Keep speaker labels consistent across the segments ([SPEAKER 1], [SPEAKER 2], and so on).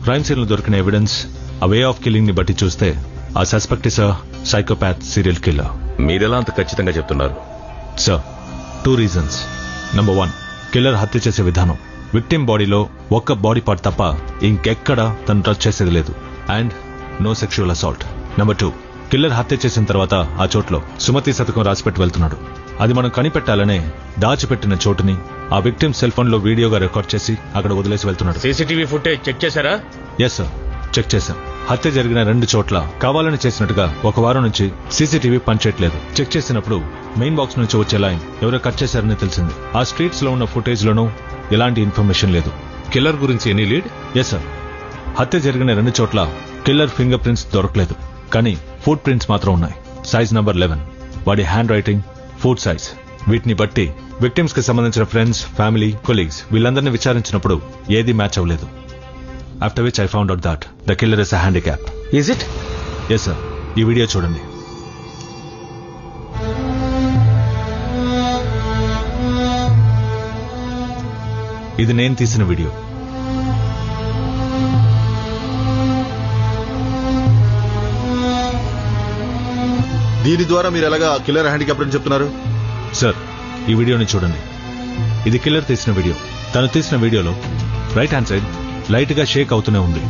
[SPEAKER 1] Crime scene లో దొరికిన evidence ఆ వే ఆఫ్ కిల్లింగ్ ని బట్టి చూస్తే ఆ suspect is psychopath serial killer.
[SPEAKER 2] మీరెలా అంత ఖచ్చితంగా చెప్తున్నారు?
[SPEAKER 1] Sir 2 reasons. నంబర్ 1, కిల్లర్ హత్య చేసే విధానం. విక్టిమ్ బాడీలో ఒక్క బాడీ పార్ట్ తప్ప ఇంకెక్కడ తను టచ్ చేసేది లేదు. And no sexual assault. Number 2, killer హత్య చేసిన తర్వాత ఆ చోట్లో సుమతి శతకం రాసిపెట్టి వెళ్తున్నాడు. అది మనం కనిపెట్టాలనే దాచిపెట్టిన చోటుని ఆ విక్టిమ్ సెల్ ఫోన్ లో వీడియోగా రికార్డ్ చేసి అక్కడ వదిలేసి వెళ్తున్నాడు.
[SPEAKER 3] సీసీటీవీ ఫుటేజ్ చెక్ చేశారా?
[SPEAKER 1] ఎస్ సార్, చెక్ చేశాం. హత్య జరిగిన 2 చోట్ల కావాలని చేసినట్టుగా 1 వారం నుంచి సీసీటీవీ పనిచేయట్లేదు. చెక్ చేసినప్పుడు మెయిన్ బాక్స్ నుంచి వచ్చే లైన్ ఎవరో కట్ చేశారని తెలిసింది. ఆ స్ట్రీట్స్ లో ఉన్న ఫుటేజ్ లోనూ ఎలాంటి ఇన్ఫర్మేషన్ లేదు.
[SPEAKER 4] కిల్లర్ గురించి ఎనీ లీడ్?
[SPEAKER 1] ఎస్ సార్, హత్య జరిగిన 2 చోట్ల కిల్లర్ ఫింగర్ ప్రింట్స్ దొరకలేదు, కానీ ఫుట్ ప్రింట్స్ మాత్రం ఉన్నాయి. సైజ్ నంబర్ 11, వాడి హ్యాండ్ రైటింగ్, ఫుట్ సైజ్. వీటిని బట్టి విక్టిమ్స్ కి సంబంధించిన ఫ్రెండ్స్, ఫ్యామిలీ, కొలీగ్స్ వీళ్ళందరినీ విచారించినప్పుడు ఏది మ్యాచ్ అవ్వలేదు. After which I found out that the killer is a handicap.
[SPEAKER 3] Is it?
[SPEAKER 1] Yes sir. ఈ వీడియో చూడండి. ఇది నేను తీసిన వీడియో.
[SPEAKER 5] దీని ద్వారా మీరు ఎలాగా కిల్లర్ హ్యాండిక్యాప్ అని చెప్తున్నారు?
[SPEAKER 1] సార్, ఈ వీడియోని చూడండి. ఇది కిల్లర్ తీసిన వీడియో. తను తీసిన వీడియోలో రైట్ హ్యాండ్ సైడ్ లైట్ గా షేక్ అవుతూనే ఉంది.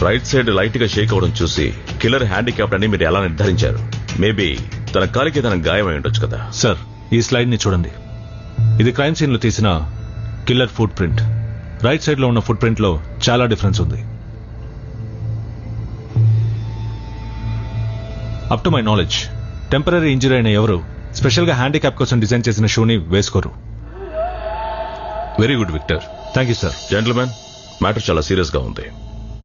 [SPEAKER 2] రైట్ సైడ్ లైట్ గా షేక్ అవడం చూసి కిల్లర్ హ్యాండిక్యాప్డ్ అని మీరు ఎలా నిర్ధారించారు? మేబీ తన కాలికి తన గాయమై ఉండొచ్చు కదా.
[SPEAKER 1] సార్, ఈ స్లైడ్ ని చూడండి. ఇది క్రైమ్ సీన్ లో తీసిన killer foot print. Right side లో ఉన్న ఫుట్ ప్రింట్ లో చాలా డిఫరెన్స్ ఉంది. Up to my knowledge temporary injury అయిన ఎవరు స్పెషల్ గా హ్యాండిక్యాప్ కోసం డిజైన్ చేసిన షూని వేసుకోరు.
[SPEAKER 4] Very good Victor.
[SPEAKER 1] Thank you sir.
[SPEAKER 2] Gentlemen, matter చాలా సీరియస్ గా ఉంది.